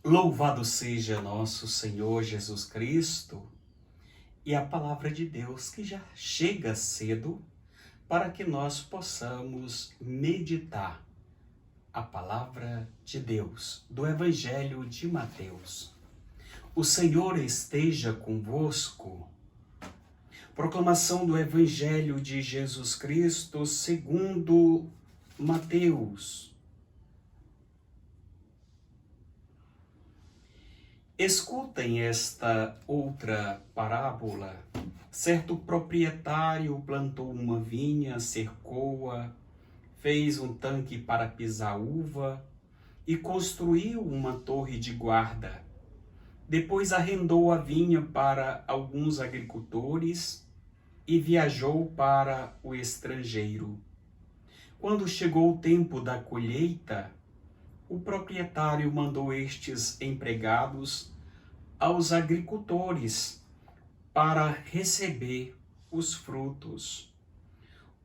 Louvado seja nosso Senhor Jesus Cristo e a palavra de Deus que já chega cedo para que nós possamos meditar a palavra de Deus do Evangelho de Mateus. O Senhor esteja convosco. Proclamação do Evangelho de Jesus Cristo segundo Mateus. Escutem esta outra parábola. Certo proprietário plantou uma vinha, cercou-a, fez um tanque para pisar uva e construiu uma torre de guarda. Depois arrendou a vinha para alguns agricultores e viajou para o estrangeiro. Quando chegou o tempo da colheita, o proprietário mandou estes empregados aos agricultores para receber os frutos.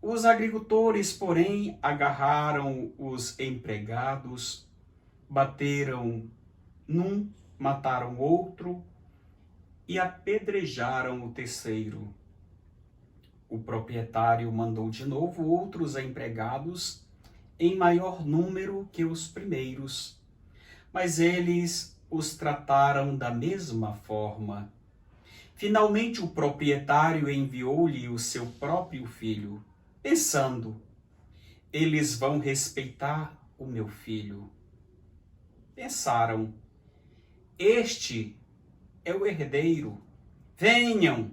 Os agricultores, porém, agarraram os empregados, bateram num, mataram outro e apedrejaram o terceiro. O proprietário mandou de novo outros empregados em maior número que os primeiros, mas eles os trataram da mesma forma. Finalmente o proprietário enviou-lhe o seu próprio filho, pensando: eles vão respeitar o meu filho. Pensaram: este é o herdeiro. Venham,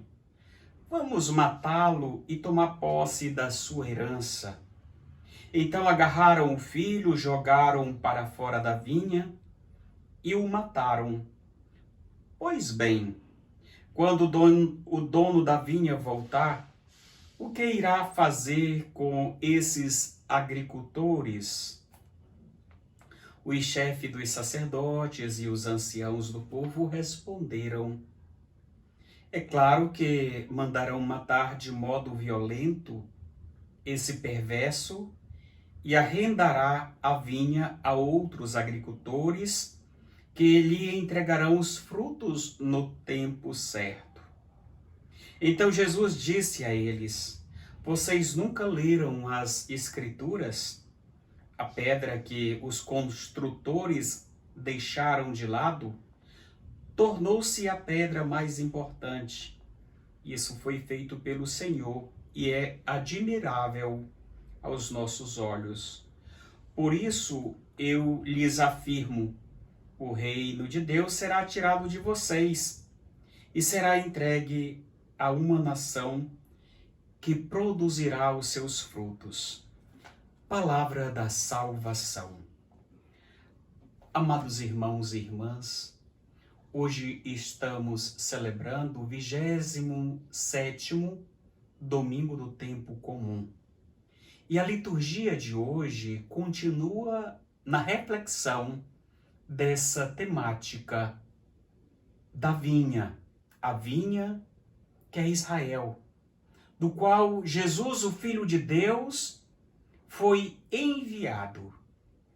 vamos matá-lo e tomar posse da sua herança. Então agarraram o filho, jogaram para fora da vinha e o mataram. Pois bem, quando o dono da vinha voltar, o que irá fazer com esses agricultores? Os chefes dos sacerdotes e os anciãos do povo responderam: é claro que mandarão matar de modo violento esse perverso e arrendará a vinha a outros agricultores que lhe entregarão os frutos no tempo certo. Então Jesus disse a eles: vocês nunca leram as Escrituras? A pedra que os construtores deixaram de lado tornou-se a pedra mais importante. Isso foi feito pelo Senhor e é admirável aos nossos olhos. Por isso eu lhes afirmo: o reino de Deus será tirado de vocês e será entregue a uma nação que produzirá os seus frutos. Palavra da salvação. Amados irmãos e irmãs, hoje estamos celebrando o 27º domingo do tempo comum. E a liturgia de hoje continua na reflexão dessa temática da vinha, a vinha que é Israel, do qual Jesus, o Filho de Deus, foi enviado.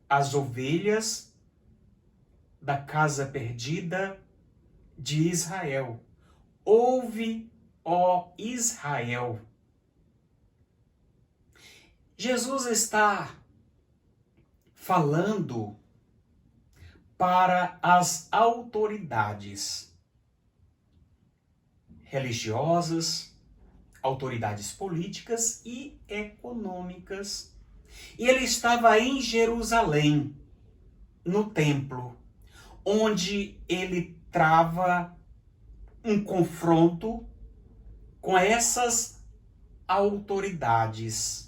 As ovelhas da casa perdida de Israel. Ouve, ó Israel. Jesus está falando para as autoridades religiosas, autoridades políticas e econômicas. E ele estava em Jerusalém, no templo, onde ele trava um confronto com essas autoridades.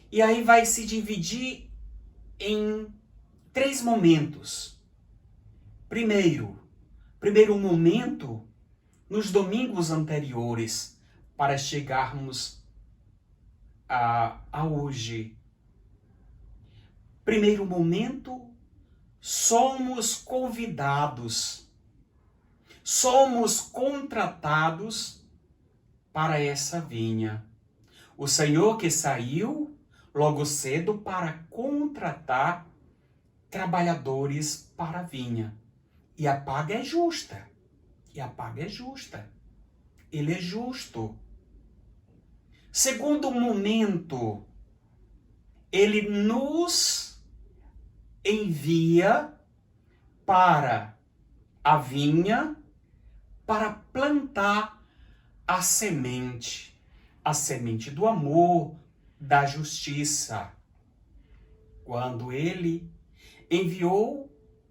E aí vai se dividir em 3 momentos. Primeiro momento, nos domingos anteriores, para chegarmos a hoje. Primeiro momento, somos convidados, somos contratados para essa vinha. O Senhor que saiu logo cedo para contratar trabalhadores para a vinha. E a paga é justa. E a paga é justa. Ele é justo. Segundo momento, ele nos envia para a vinha para plantar a semente do amor, da justiça. Quando ele enviou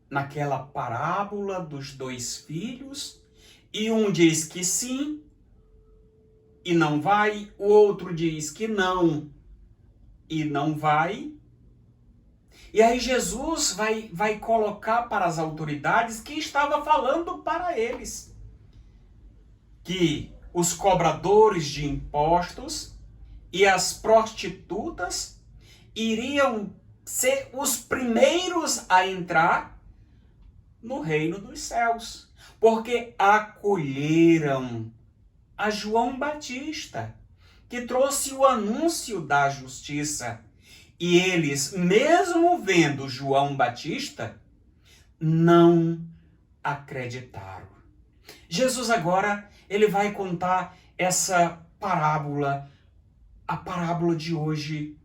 naquela parábola dos 2 filhos, e um diz que sim e não vai, o outro diz que não e não vai. E aí Jesus vai colocar para as autoridades que estava falando para eles que os cobradores de impostos e as prostitutas iriam ser os primeiros a entrar no reino dos céus, porque acolheram a João Batista, que trouxe o anúncio da justiça. E eles, mesmo vendo João Batista, não acreditaram. Jesus agora, ele vai contar essa parábola, a parábola de hoje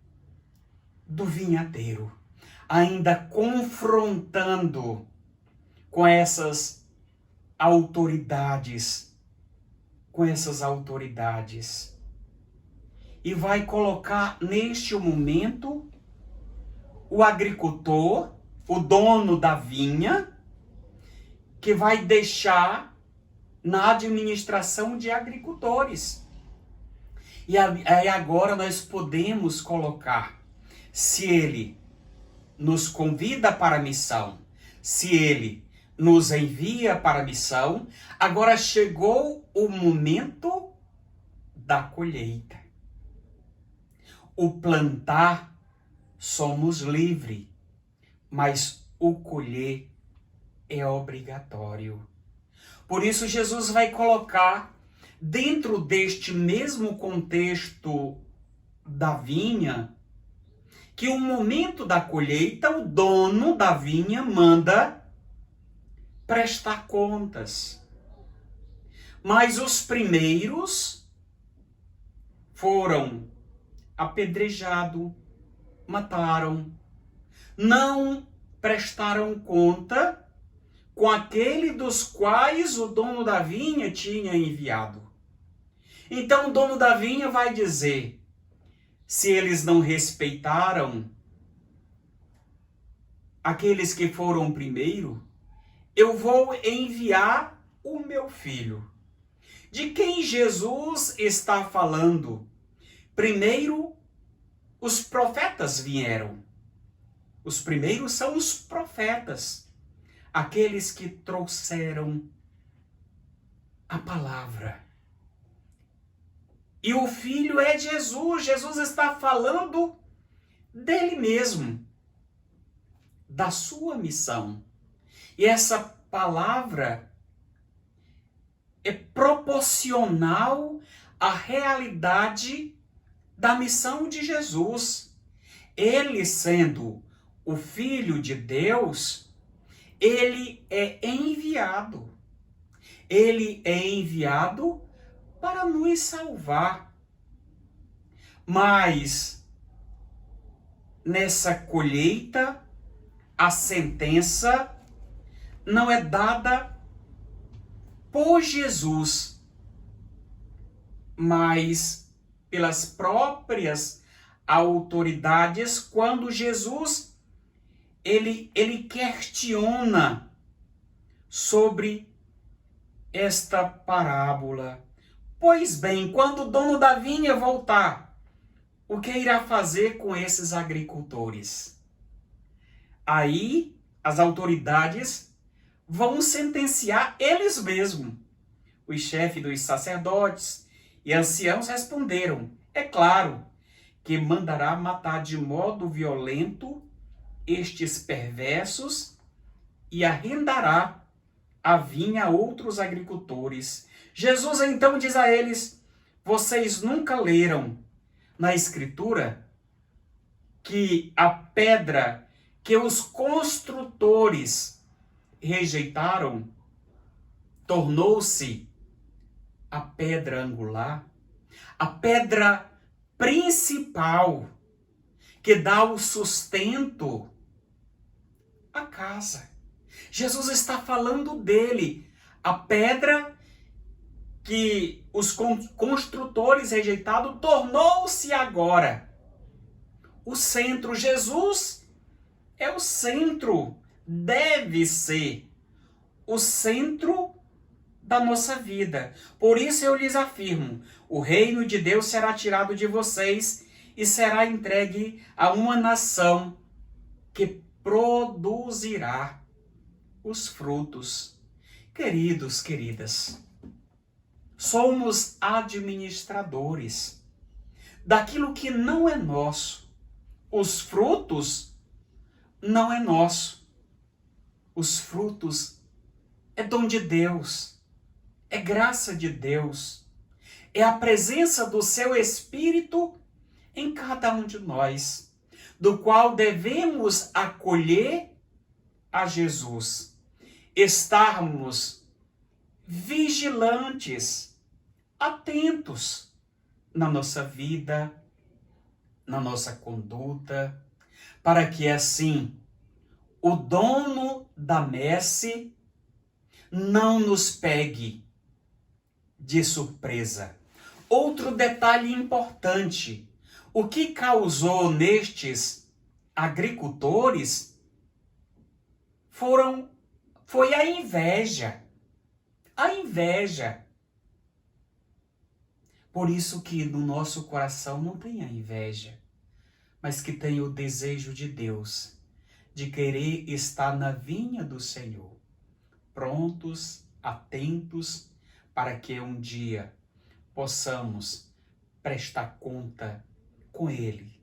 do vinhadeiro, ainda confrontando com essas autoridades, e vai colocar neste momento o agricultor, o dono da vinha, que vai deixar na administração de agricultores. E aí agora nós podemos colocar, se ele nos convida para a missão, se ele nos envia para a missão, agora chegou o momento da colheita. O plantar somos livres, mas o colher é obrigatório. Por isso Jesus vai colocar dentro deste mesmo contexto da vinha, que o momento da colheita, o dono da vinha manda prestar contas. Mas os primeiros foram apedrejados, mataram, não prestaram conta com aquele dos quais o dono da vinha tinha enviado. Então o dono da vinha vai dizer, se eles não respeitaram aqueles que foram primeiro, eu vou enviar o meu filho. De quem Jesus está falando? Primeiro, os profetas vieram. Os primeiros são os profetas, aqueles que trouxeram a palavra. E o filho é Jesus. Jesus está falando dele mesmo, da sua missão. E essa palavra é proporcional à realidade da missão de Jesus. Ele, sendo o Filho de Deus, ele é enviado. Ele é enviado para nos salvar. Mas nessa colheita, a sentença não é dada por Jesus, mas pelas próprias autoridades, quando Jesus ele questiona sobre esta parábola. Pois bem, quando o dono da vinha voltar, o que irá fazer com esses agricultores? Aí as autoridades vão sentenciar eles mesmos. Os chefes dos sacerdotes e anciãos responderam, é claro, que mandará matar de modo violento estes perversos e arrendará a vinha a outros agricultores. Jesus então diz a eles, vocês nunca leram na Escritura que a pedra que os construtores rejeitaram tornou-se a pedra angular, a pedra principal que dá o sustento à casa. Jesus está falando dele, a pedra que os construtores rejeitaram tornou-se agora o centro. Jesus é o centro, deve ser o centro da nossa vida. Por isso eu lhes afirmo, o reino de Deus será tirado de vocês e será entregue a uma nação que produzirá os frutos. Queridos, queridas, somos administradores daquilo que não é nosso. Os frutos não é nosso. Os frutos é dom de Deus, é graça de Deus, é a presença do seu Espírito em cada um de nós, do qual devemos acolher a Jesus, estarmos vigilantes, atentos na nossa vida, na nossa conduta, para que assim o dono da messe não nos pegue de surpresa. Outro detalhe importante, o que causou nestes agricultores foi a inveja. A inveja. Por isso que no nosso coração não tenha inveja, mas que tenha o desejo de Deus, de querer estar na vinha do Senhor, prontos, atentos, para que um dia possamos prestar conta com Ele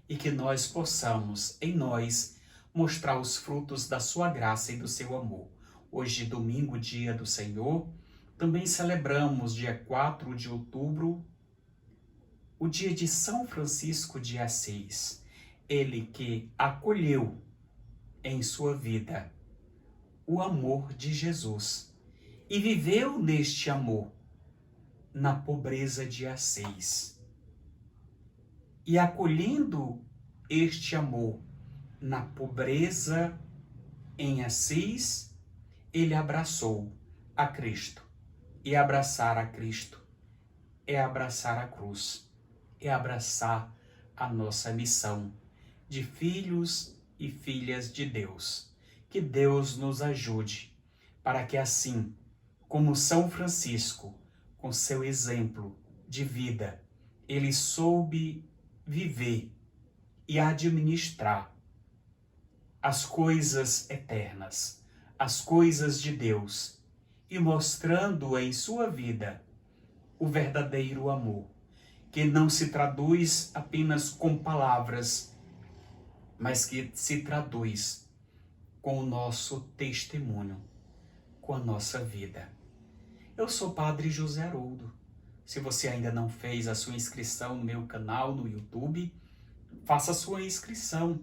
e que nós possamos, em nós, mostrar os frutos da sua graça e do seu amor. Hoje, domingo, dia do Senhor, também celebramos, dia 4 de outubro, o dia de São Francisco de Assis. Ele que acolheu em sua vida o amor de Jesus e viveu neste amor na pobreza de Assis. E acolhendo este amor na pobreza em Assis, ele abraçou a Cristo. E abraçar a Cristo é abraçar a cruz, é abraçar a nossa missão de filhos e filhas de Deus. Que Deus nos ajude para que assim, como São Francisco, com seu exemplo de vida, ele soube viver e administrar as coisas eternas, as coisas de Deus, e mostrando em sua vida o verdadeiro amor, que não se traduz apenas com palavras, mas que se traduz com o nosso testemunho, com a nossa vida. Eu sou Padre José Haroldo. Se você ainda não fez a sua inscrição no meu canal no YouTube, faça a sua inscrição.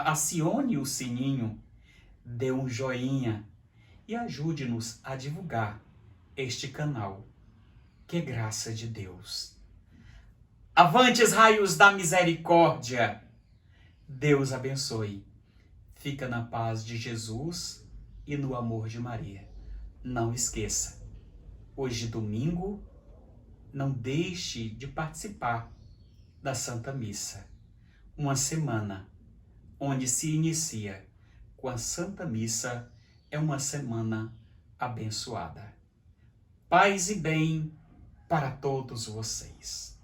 Acione o sininho, dê um joinha e ajude-nos a divulgar este canal. Que graça de Deus. Avantes, raios da misericórdia. Deus abençoe. Fica na paz de Jesus e no amor de Maria. Não esqueça, hoje domingo, não deixe de participar da Santa Missa. Uma semana onde se inicia com a Santa Missa é uma semana abençoada. Paz e bem para todos vocês.